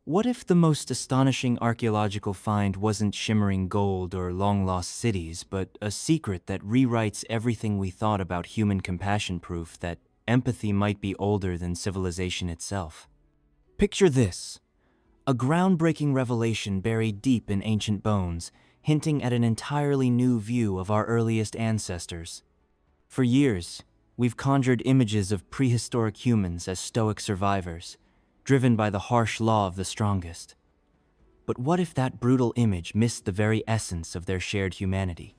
What if the most astonishing archaeological find wasn't shimmering gold or long-lost cities, but a secret that rewrites everything we thought about human compassion, proof that empathy might be older than civilization itself? Picture this: a groundbreaking revelation buried deep in ancient bones, hinting at an entirely new view of our earliest ancestors. For years, we've conjured images of prehistoric humans as stoic survivors, driven by the harsh law of the strongest. But what if that brutal image missed the very essence of their shared humanity?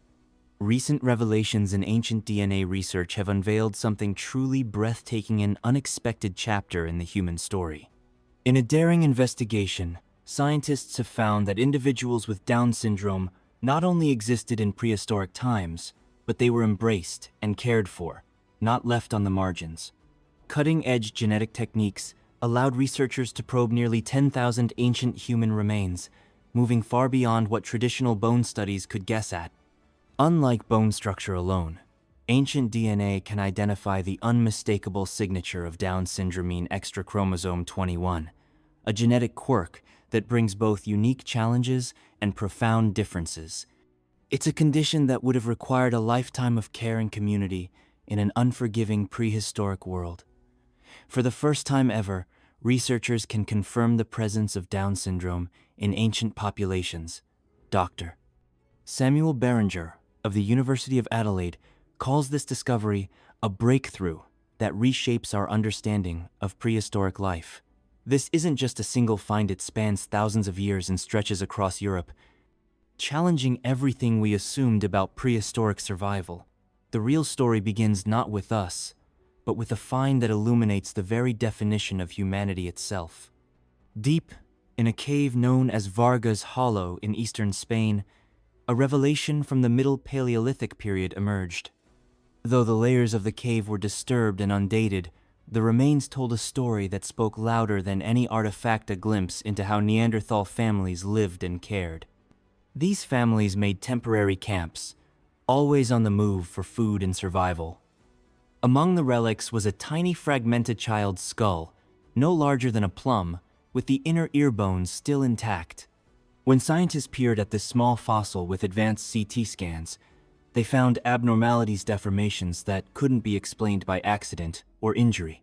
Recent revelations in ancient DNA research have unveiled something truly breathtaking and unexpected chapter in the human story. In a daring investigation, scientists have found that individuals with Down syndrome not only existed in prehistoric times, but they were embraced and cared for, not left on the margins. Cutting-edge genetic techniques allowed researchers to probe nearly 10,000 ancient human remains, moving far beyond what traditional bone studies could guess at. Unlike bone structure alone, ancient DNA can identify the unmistakable signature of Down syndrome extra chromosome 21, a genetic quirk that brings both unique challenges and profound differences. It's a condition that would have required a lifetime of care and community in an unforgiving prehistoric world. For the first time ever, researchers can confirm the presence of Down syndrome in ancient populations. Dr. Samuel Berenger of the University of Adelaide calls this discovery a breakthrough that reshapes our understanding of prehistoric life. This isn't just a single find, it spans thousands of years and stretches across Europe, challenging everything we assumed about prehistoric survival. The real story begins not with us, but with a find that illuminates the very definition of humanity itself. Deep in a cave known as Vargas Hollow in eastern Spain, a revelation from the Middle Paleolithic period emerged. Though the layers of the cave were disturbed and undated, the remains told a story that spoke louder than any artifact, a glimpse into how Neanderthal families lived and cared. These families made temporary camps, always on the move for food and survival. Among the relics was a tiny fragmented child's skull, no larger than a plum, with the inner ear bones still intact. When scientists peered at this small fossil with advanced CT scans, they found abnormalities, deformations that couldn't be explained by accident or injury.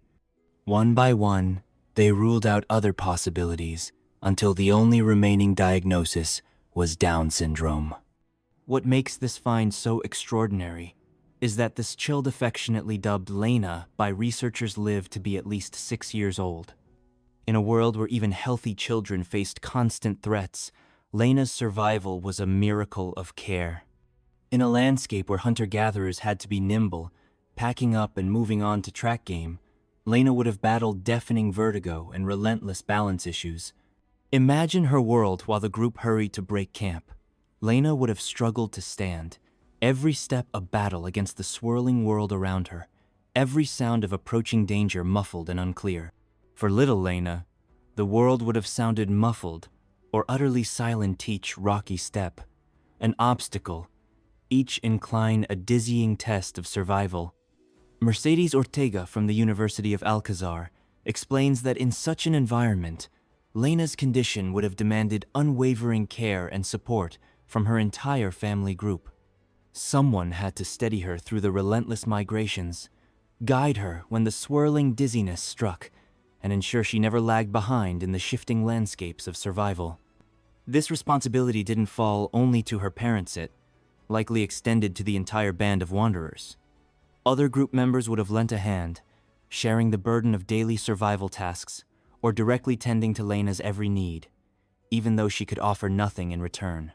One by one, they ruled out other possibilities until the only remaining diagnosis was Down syndrome. What makes this find so extraordinary is that this child, affectionately dubbed Lena by researchers, lived to be at least 6 years old. In a world where even healthy children faced constant threats, Lena's survival was a miracle of care. In a landscape where hunter-gatherers had to be nimble, packing up and moving on to track game, Lena would have battled deafening vertigo and relentless balance issues. Imagine her world while the group hurried to break camp. Lena would have struggled to stand, every step a battle against the swirling world around her, every sound of approaching danger muffled and unclear. For little Lena, the world would have sounded muffled or utterly silent, each rocky step an obstacle, each incline a dizzying test of survival. Mercedes Ortega from the University of Alcazar explains that in such an environment, Lena's condition would have demanded unwavering care and support from her entire family group. Someone had to steady her through the relentless migrations, guide her when the swirling dizziness struck, and ensure she never lagged behind in the shifting landscapes of survival. This responsibility didn't fall only to her parents, it likely extended to the entire band of wanderers. Other group members would have lent a hand, sharing the burden of daily survival tasks or directly tending to Lena's every need, even though she could offer nothing in return.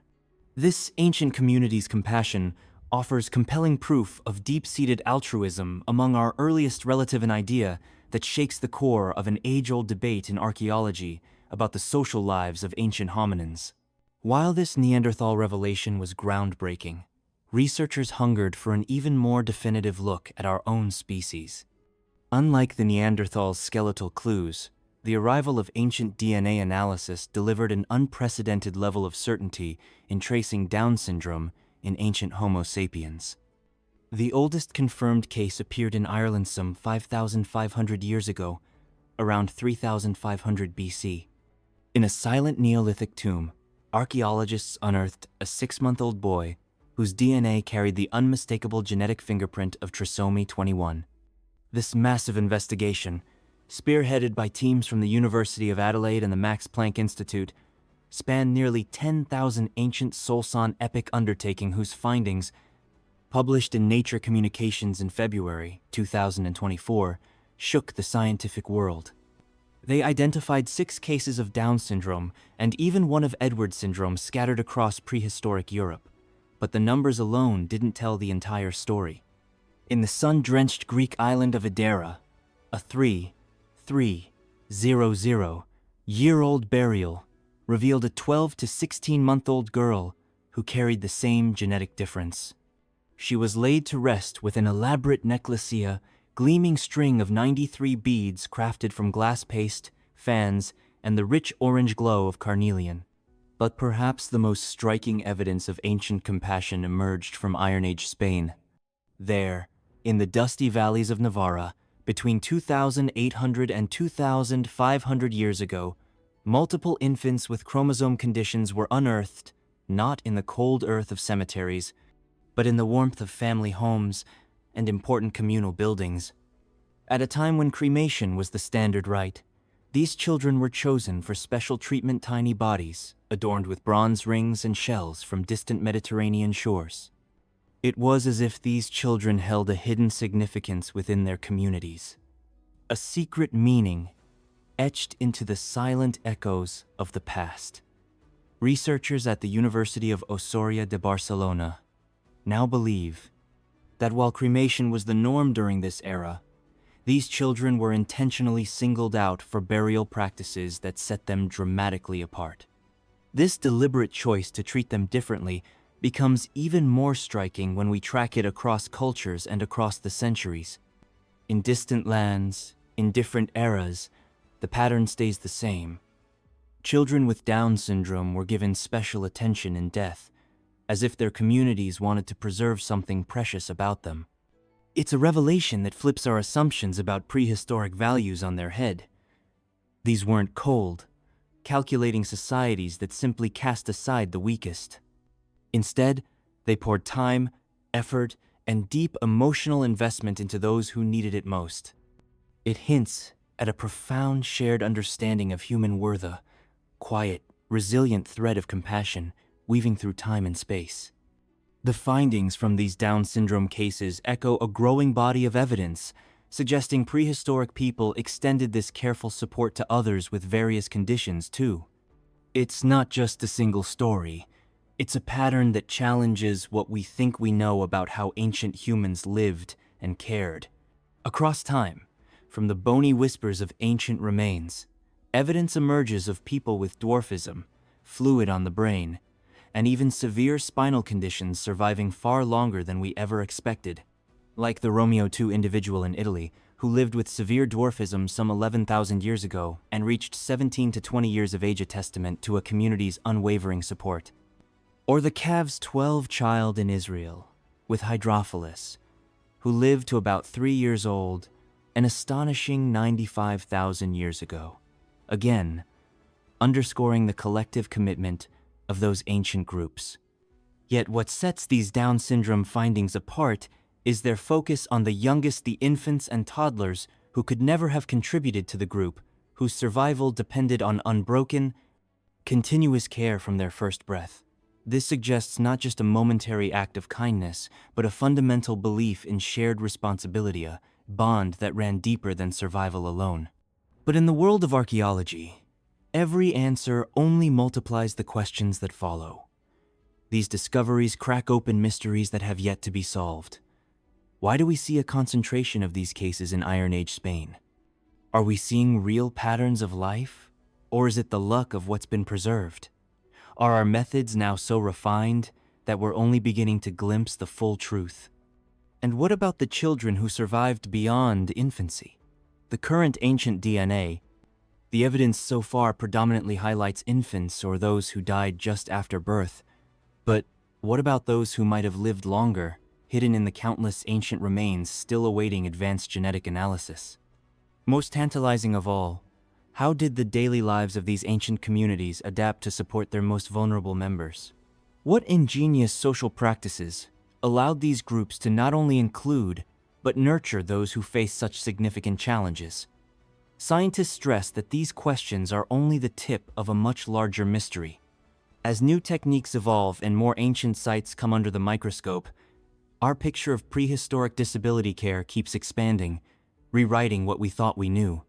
This ancient community's compassion offers compelling proof of deep-seated altruism among our earliest relative, an idea that shakes the core of an age-old debate in archaeology about the social lives of ancient hominins. While this Neanderthal revelation was groundbreaking, researchers hungered for an even more definitive look at our own species. Unlike the Neanderthal's skeletal clues, the arrival of ancient DNA analysis delivered an unprecedented level of certainty in tracing Down syndrome in ancient Homo sapiens. The oldest confirmed case appeared in Ireland some 5,500 years ago, around 3,500 BC. In a silent Neolithic tomb, archaeologists unearthed a 6-month-old boy whose DNA carried the unmistakable genetic fingerprint of trisomy 21. This massive investigation, spearheaded by teams from the University of Adelaide and the Max Planck Institute, spanned nearly 10,000 ancient Solsan epic undertaking whose findings, published in Nature Communications in February 2024, shook the scientific world. They identified 6 cases of Down syndrome and even one of Edwards syndrome scattered across prehistoric Europe, but the numbers alone didn't tell the entire story. In the sun-drenched Greek island of Idera, a 3,300-year-old burial revealed a 12 to 16-month-old girl who carried the same genetic difference. She was laid to rest with an elaborate necklacia, gleaming string of 93 beads crafted from glass paste, fans, and the rich orange glow of carnelian. But perhaps the most striking evidence of ancient compassion emerged from Iron Age Spain. There, in the dusty valleys of Navarra, between 2,800 and 2,500 years ago, multiple infants with chromosome conditions were unearthed, not in the cold earth of cemeteries, but in the warmth of family homes and important communal buildings. At a time when cremation was the standard rite, these children were chosen for special treatment tiny bodies, adorned with bronze rings and shells from distant Mediterranean shores. It was as if these children held a hidden significance within their communities, a secret meaning etched into the silent echoes of the past. Researchers at the University of Osoria de Barcelona now believe that while cremation was the norm during this era, these children were intentionally singled out for burial practices that set them dramatically apart. This deliberate choice to treat them differently becomes even more striking when we track it across cultures and across the centuries. In distant lands, in different eras, the pattern stays the same. Children with Down syndrome were given special attention in death, as if their communities wanted to preserve something precious about them. It's a revelation that flips our assumptions about prehistoric values on their head. These weren't cold, calculating societies that simply cast aside the weakest. Instead, they poured time, effort, and deep emotional investment into those who needed it most. It hints at a profound shared understanding of human worth, a quiet, resilient thread of compassion weaving through time and space. The findings from these Down syndrome cases echo a growing body of evidence, suggesting prehistoric people extended this careful support to others with various conditions too. It's not just a single story. It's a pattern that challenges what we think we know about how ancient humans lived and cared. Across time, from the bony whispers of ancient remains, evidence emerges of people with dwarfism, fluid on the brain, and even severe spinal conditions surviving far longer than we ever expected. Like the Romeo II individual in Italy, who lived with severe dwarfism some 11,000 years ago and reached 17 to 20 years of age, a testament to a community's unwavering support. Or the calves 12 child in Israel, with hydrophilus, who lived to about 3 years old, an astonishing 95,000 years ago. Again, underscoring the collective commitment of those ancient groups. Yet what sets these Down syndrome findings apart is their focus on the youngest, the infants and toddlers who could never have contributed to the group, whose survival depended on unbroken, continuous care from their first breath. This suggests not just a momentary act of kindness, but a fundamental belief in shared responsibility, a bond that ran deeper than survival alone. But in the world of archaeology, every answer only multiplies the questions that follow. These discoveries crack open mysteries that have yet to be solved. Why do we see a concentration of these cases in Iron Age Spain? Are we seeing real patterns of life, or is it the luck of what's been preserved? Are our methods now so refined that we're only beginning to glimpse the full truth? And what about the children who survived beyond infancy? The current ancient DNA, the evidence so far predominantly highlights infants or those who died just after birth. But what about those who might have lived longer, hidden in the countless ancient remains still awaiting advanced genetic analysis? Most tantalizing of all, How did the daily lives of these ancient communities adapt to support their most vulnerable members? What ingenious social practices allowed these groups to not only include, but nurture those who face such significant challenges? Scientists stress that these questions are only the tip of a much larger mystery. As new techniques evolve and more ancient sites come under the microscope, our picture of prehistoric disability care keeps expanding, rewriting what we thought we knew.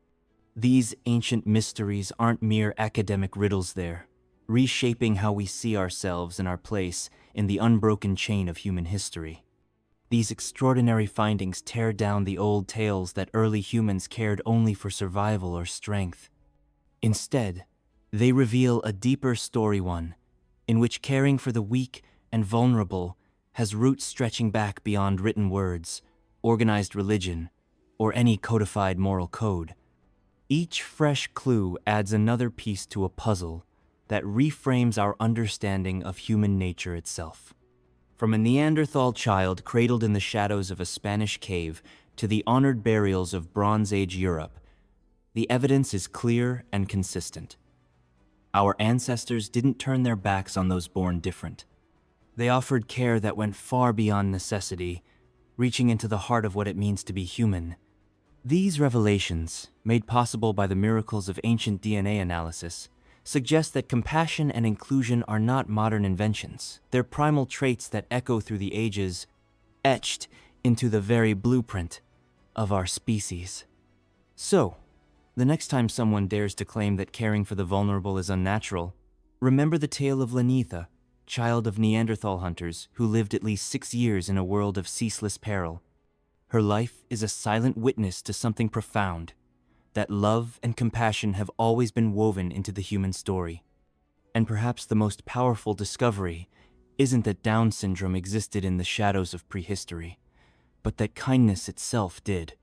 These ancient mysteries aren't mere academic riddles there, reshaping how we see ourselves and our place in the unbroken chain of human history. These extraordinary findings tear down the old tales that early humans cared only for survival or strength. Instead, they reveal a deeper story, one in which caring for the weak and vulnerable has roots stretching back beyond written words, organized religion, or any codified moral code. Each fresh clue adds another piece to a puzzle that reframes our understanding of human nature itself. From a Neanderthal child cradled in the shadows of a Spanish cave to the honored burials of Bronze Age Europe, the evidence is clear and consistent. Our ancestors didn't turn their backs on those born different. They offered care that went far beyond necessity, reaching into the heart of what it means to be human. These revelations, made possible by the miracles of ancient DNA analysis, suggest that compassion and inclusion are not modern inventions. They're primal traits that echo through the ages, etched into the very blueprint of our species. So, the next time someone dares to claim that caring for the vulnerable is unnatural, remember the tale of Lenitha, child of Neanderthal hunters who lived at least 6 years in a world of ceaseless peril. Her life is a silent witness to something profound, that love and compassion have always been woven into the human story. And perhaps the most powerful discovery isn't that Down syndrome existed in the shadows of prehistory, but that kindness itself did.